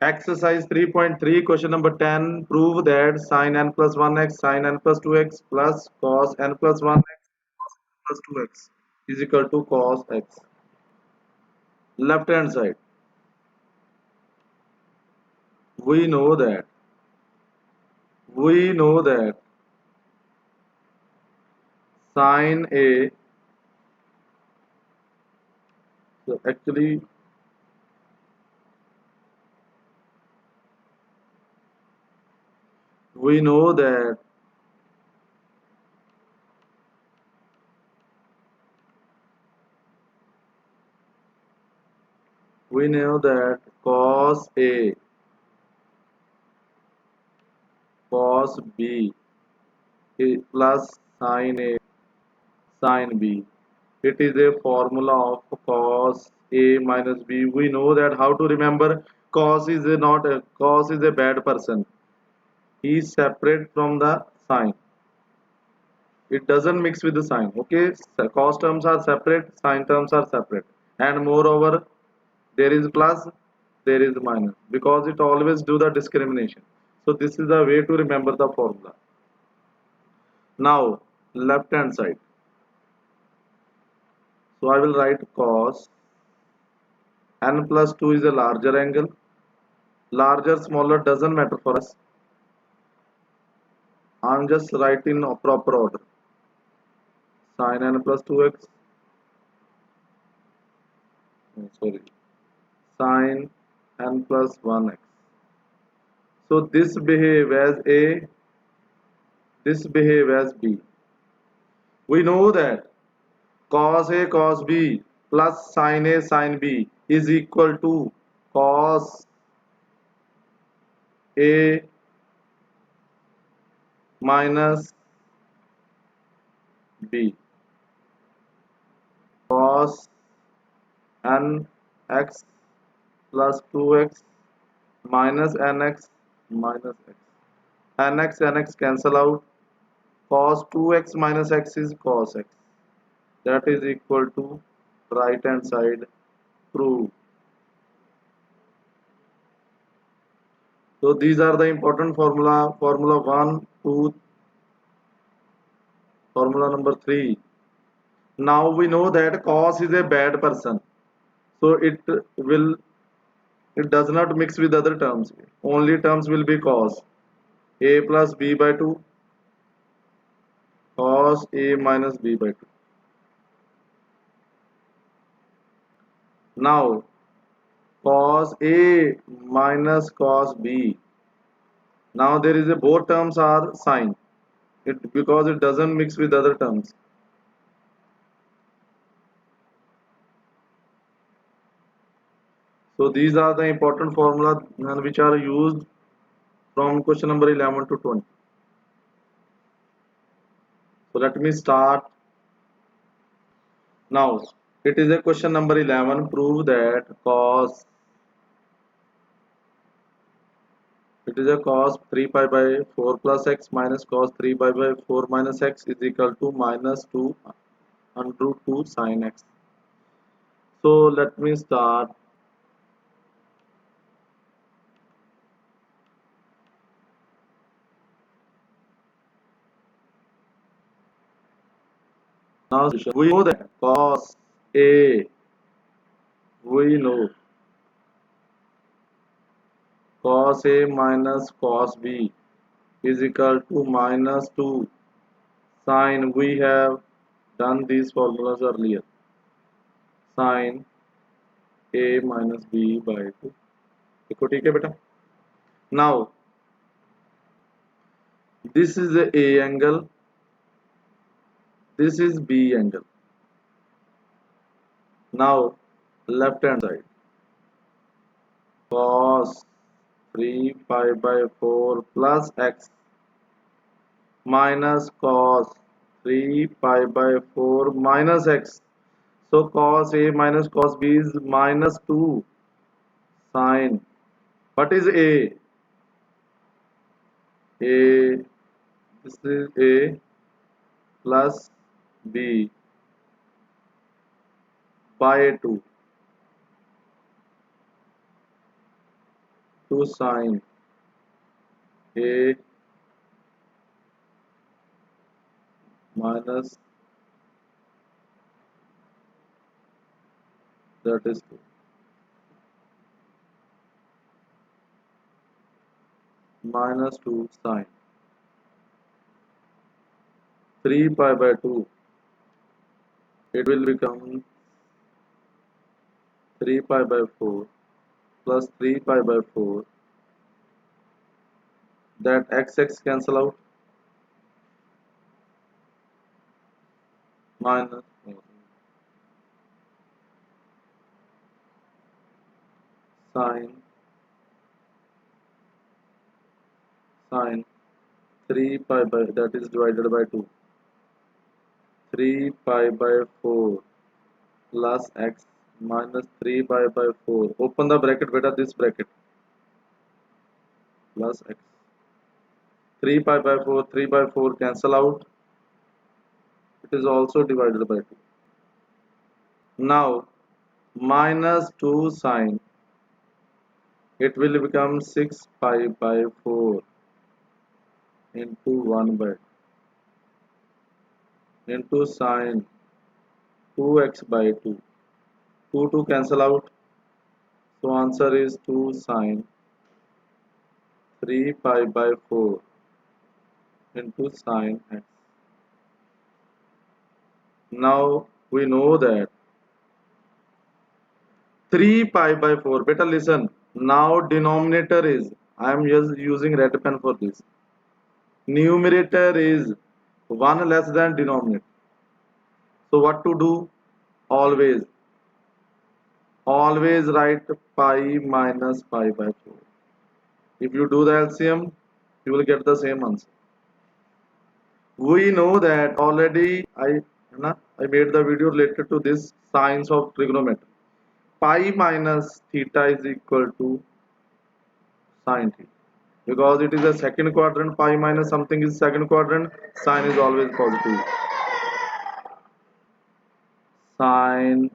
Exercise 3.3, question number 10. Prove that sin n plus 1x, sin n plus 2x plus cos n plus 1x plus 2x is equal to cos x. Left hand side. We know that. We know that sin A, so actually we know that cos A, cos B plus sin A, sin B. It is a formula of cos A minus B. We know that how to remember. Cos is a bad person. He is separate from the sine. It doesn't mix with the sine. Okay, cos terms are separate, sine terms are separate, and moreover, there is plus, there is minus because it always do the discrimination. So this is the way to remember the formula. Now left hand side. So I will write cos n plus 2 is a larger angle. Larger, smaller doesn't matter for us. I'm just writing a proper order. Sin n plus 2x. Sorry. Sin n plus 1x. So this behave as A, this behave as B. We know that cos A cos B plus sin A sin B is equal to cos A minus B. Cos n x plus 2x minus nx minus x. Nx cancel out. Cos 2x minus x is cos x. That is equal to right hand side. Prove. So these are the important formula. Formula 1, 2, formula number 3. Now we know that cos is a bad person. So it does not mix with other terms. Only terms will be cos. A plus b by 2, cos A minus b by 2. Now cos A minus cos B. Now there is a both terms are sine. It because it doesn't mix with other terms. So these are the important formula which are used from question number 11 to 20. So let me start now. It is a question number 11. Prove that cos, it is a cos 3 pi by 4 plus x minus cos 3 pi by 4 minus x is equal to minus 2 under root 2 sin x. So let me start. Now we know that cos A, we know cos A minus cos B is equal to minus 2 sin. We have done these formulas earlier. Sin A minus B by 2. देखो ठीक है बेटा. Now this is the A angle, this is B angle. Now left hand side, cos 3 pi by 4 plus x minus cos 3 pi by 4 minus x. So cos A minus cos B is minus 2 sine. What is A? A, this is A plus B by 2. to sine A minus, that is 2, minus 2 sine 3 pi by 2. It will become 3 pi by 4 plus 3 pi by 4. That x cancel out, minus sine sine 3 pi by, that is divided by 2, 3 pi by 4 plus x minus 3 pi by 4. Open the bracket, beta, this bracket, plus x. 3 pi by 4, 3 by 4 cancel out. It is also divided by 2. Now minus 2 sine, it will become 6 pi by 4 into 1 by into sine 2x by 2. 2 cancel out. So answer is 2 sine 3 pi by 4 into sine x. Now we know that 3 pi by 4. Better listen. Now denominator is, I am just using red pen for this. Numerator is 1 less than denominator. So what to do? Always. Always write pi minus pi by 4. If you do the LCM, you will get the same answer. We know that already. I made the video related to this science of trigonometry. Pi minus theta is equal to sine theta. Because it is a second quadrant, pi minus something is second quadrant, sine is always positive. Sine,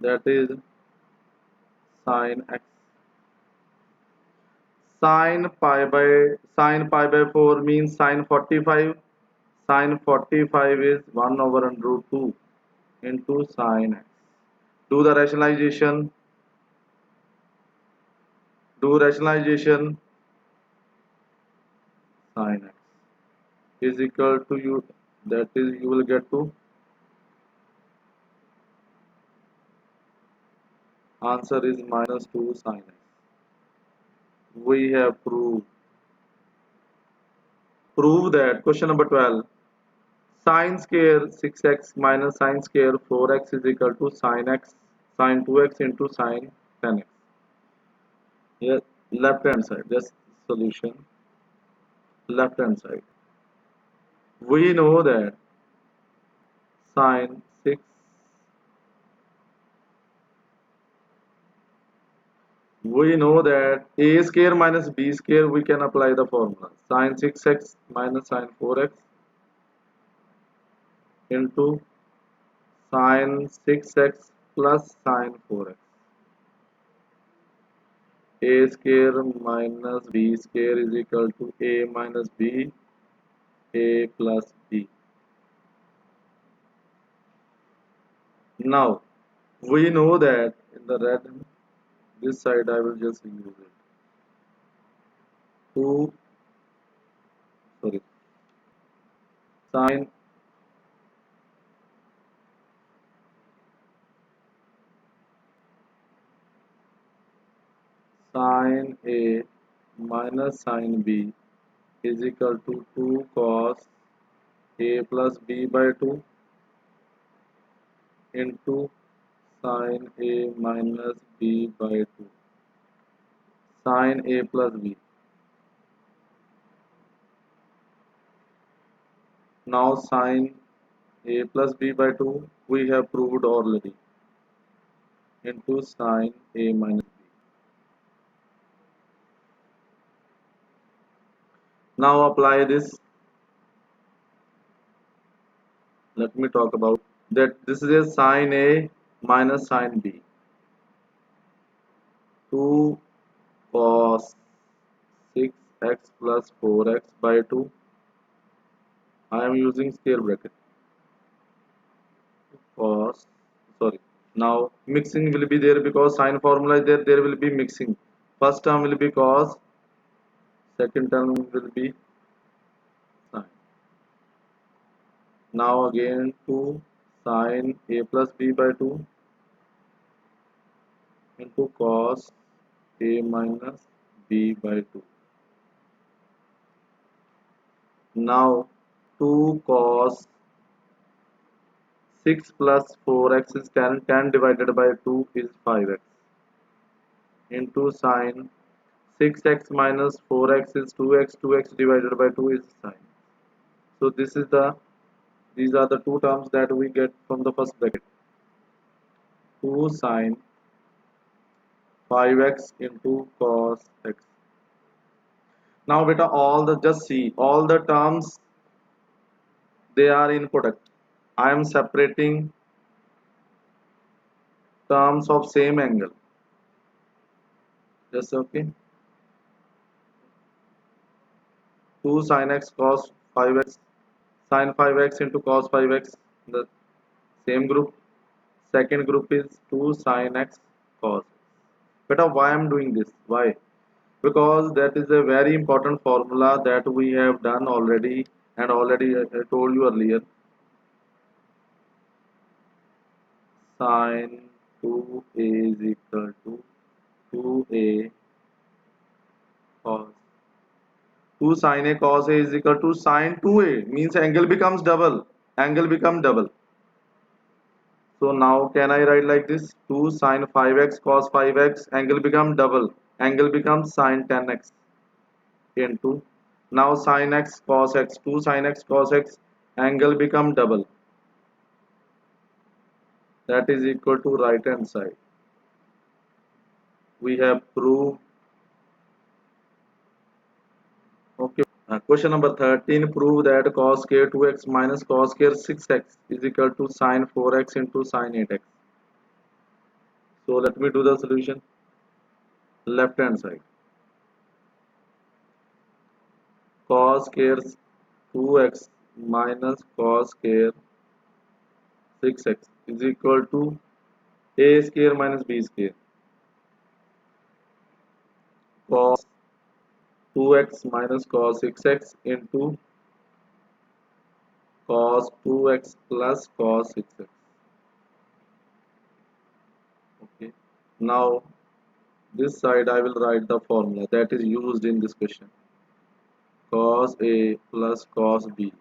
that is sine x. Sine pi by 4 means sine 45. Sine 45 is 1 over under root 2 into sine x. Do the rationalization. Do rationalization. Sine x is equal to you. That is, you will get to answer is minus 2 sine x. We have proved. Prove that. Question number 12. Sine square 6x minus sine square 4x is equal to sine x sine 2x into sine 10x. Here, left hand side, just solution. Left hand side. We know that sine 6, we know that a square minus b square, we can apply the formula. Sine 6x minus sine 4x into sine 6x plus sine 4x. A square minus b square is equal to a minus b, a plus b. Now we know that in the red, this side I will just use it. 2, sorry, sine sine A minus sine B is equal to 2 cos A plus B by 2 into sine A minus B by 2 sine A plus B. Now sine A plus B by 2 we have proved already into sine A minus B. Now apply this. Let me talk about that. This is a sine A minus sine B. 2 cos 6x plus 4x by 2. I am using square bracket. Cos, sorry. Now mixing will be there because sine formula is there. There will be mixing. First term will be cos. Second term will be sine. Now again 2 sine a plus b by 2 into cos a minus b by 2. Now 2 cos 6 plus 4x is 10. 10 divided by 2 is 5x into sine 6x minus 4x is 2x. 2x divided by 2 is sine. So these are the two terms that we get from the first bracket. 2 sine 5x into cos x. Now beta all the just see all the terms they are in product. I am separating terms of same angle. Just okay. 2 sin x cos 5x sin 5x into cos 5x, the same group. Second group is 2 sin x cos. Beta why I am doing this? Why? Because that is a very important formula that we have done already, and already I told you earlier. Sin 2a is equal to 2a cos 2 sin a cos a is equal to sin 2a, means angle becomes double. Angle become double. So now can I write like this? 2 sin 5x cos 5x, angle become double. Angle becomes sin 10x into now sin x cos x. 2 sin x cos x, angle become double. That is equal to right hand side. We have proved. Okay. Question number 13. Prove that cos square 2x minus cos square 6x is equal to sin 4x into sin 8x. So let me do the solution. Left hand side. Cos square 2x minus cos square 6x is equal to a square minus b square. Cos 2x minus cos 6x into cos 2x plus cos 6x. Okay. Now this side I will write the formula that is used in this question. Cos a plus cos b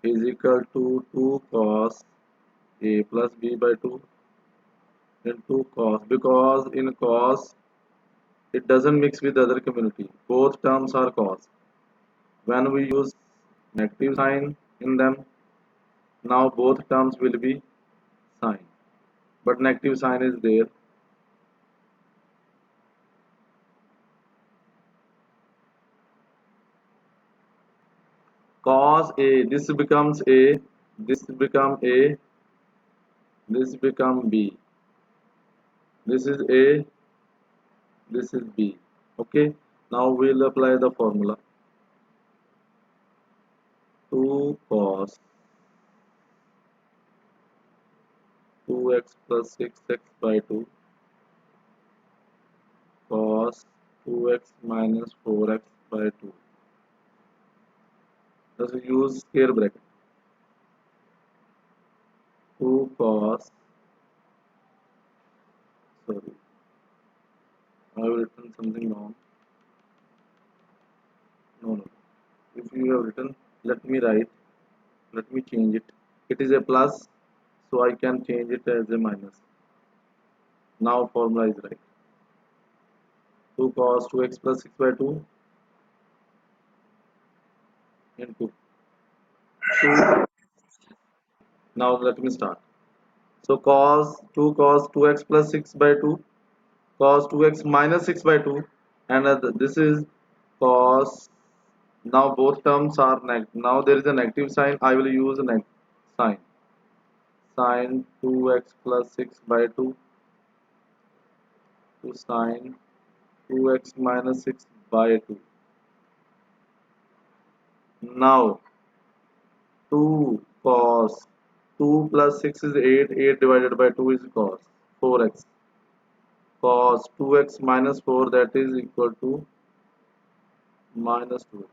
is equal to 2 cos a plus b by 2 into cos, because in cos it doesn't mix with other community. Both terms are cos. When we use negative sign in them, now both terms will be sine. But negative sign is there. Cos a, this becomes a, this become a, this become b. This is a, this is b. Okay. Now we'll apply the formula. 2 cos 2x plus 6x by 2 cos 2x minus 4x by 2. Let's use square bracket. 2 cos, sorry, I have written something wrong. No. If you have written, let me write, let me change it. It is a plus, so I can change it as a minus. Now formula is right. 2 cos 2x plus 6 by 2 into 2. Now let me start. So cos 2 cos 2x plus 6 by 2 cos 2x minus 6 by 2, and this is cos. Now both terms are negative. Now there is a negative sign. I will use a negative sign. Sin 2x plus 6 by 2 to sine 2x minus 6 by 2. Now 2 cos 2 plus 6 is 8. 8 divided by 2 is cos 4x. Cos 2x minus 4, that is equal to minus 2x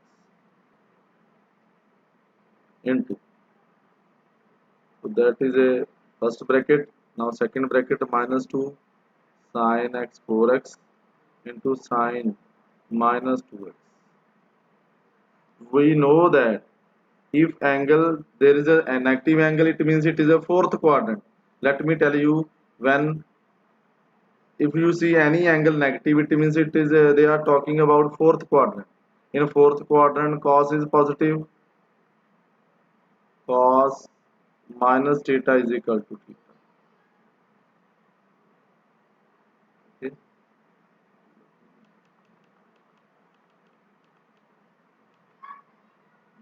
into. So that is a first bracket. Now second bracket minus 2 sin x 4x into sine minus 2x. We know that if angle there is an active angle, it means it is a fourth quadrant. Let me tell you, when if you see any angle negative, it means it is they are talking about fourth quadrant. In fourth quadrant, cos is positive. Cos minus theta is equal to theta. Okay.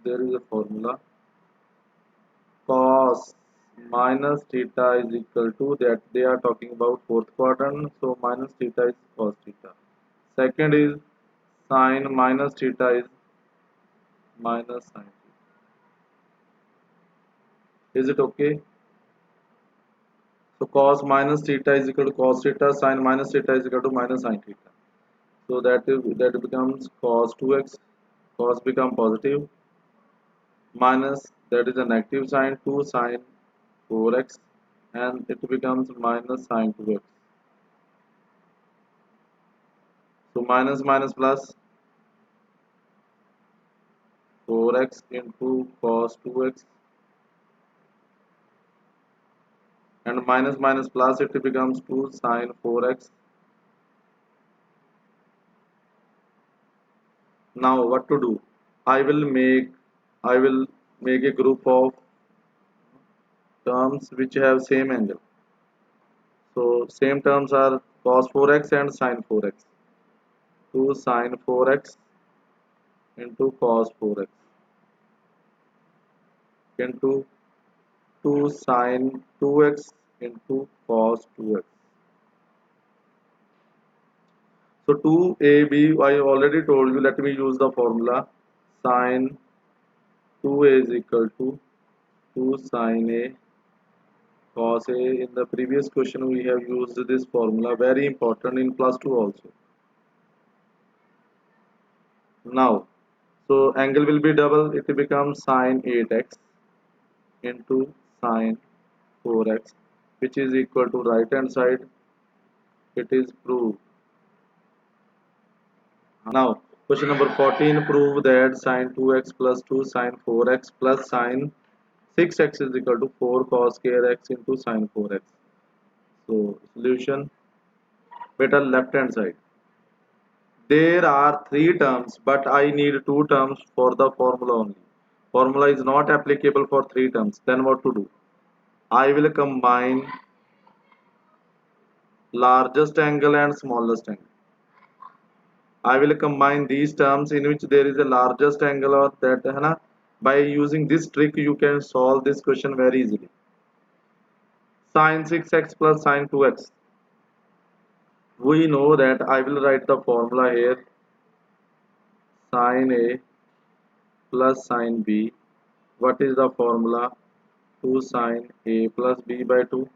There is a formula. Cos minus theta is equal to, that they are talking about fourth quadrant, so minus theta is cos theta. Second is sine minus theta is minus sine theta. Is it okay? So cos minus theta is equal to cos theta, sine minus theta is equal to minus sine theta. So that becomes cos 2x, cos become positive, minus, that is a negative sign, 2 sine 4x, and it becomes minus sine 2x. So minus minus plus 4x into cos 2x, and minus minus plus it becomes 2 sine 4x. Now what to do? I will make I will make a group of terms which have same angle. So same terms are cos 4x and sine 4x. 2 sine 4x into cos 4x into 2 sine 2x into cos 2x. So 2ab, I already told you, let me use the formula. Sine 2a is equal to 2 sine a cos a. In the previous question we have used this formula, very important in plus 2 also. Now, so angle will be double, it becomes sine 8x into sine 4x, which is equal to right hand side, it is proved. Now, question number 14, prove that sine 2x plus 2 sine 4x plus sine 6x is equal to 4 cos square x into sine 4x. So, solution, better left hand side. There are three terms, but I need two terms for the formula only. Formula is not applicable for three terms. Then what to do? I will combine largest angle and smallest angle. I will combine these terms in which there is a largest angle or that है ना. By using this trick you can solve this question very easily. Sin 6x plus sin 2x. We know that I will write the formula here. Sin A plus sin B. What is the formula? 2 sin A plus B by 2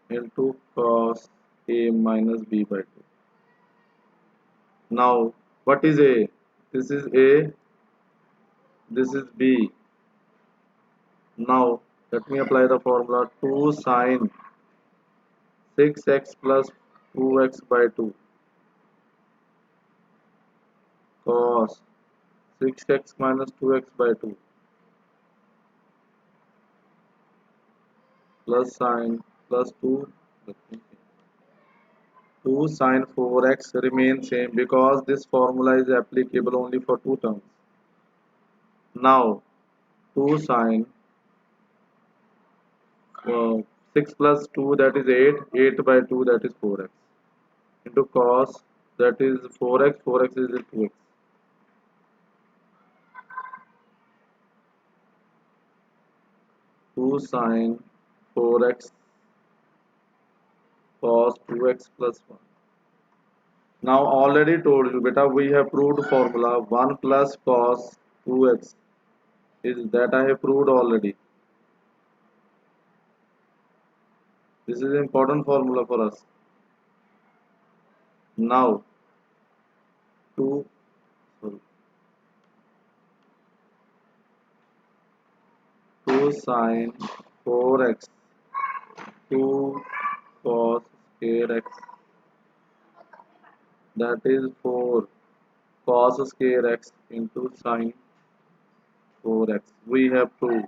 into cos A minus B by 2. Now, what is A? This is A, this is B. Now, let me apply the formula. 2 sin 6x plus 2x by 2 cos 6x minus 2x by 2 plus sin plus 2, 2 sin 4x remains same because this formula is applicable only for two terms. Now 2 sin 6 plus 2, that is 8, 8 by 2, that is 4x into cos, that is 4x, 4x is 2x. 2 sin 4x cos 2x plus 1. Now already told you beta we have proved formula 1 plus cos 2x is that I have proved already. This is important formula for us. Now 2 sorry, 2 sine 4x 2 cos square x, that is 4 cos square x into sine 4x. We have proved.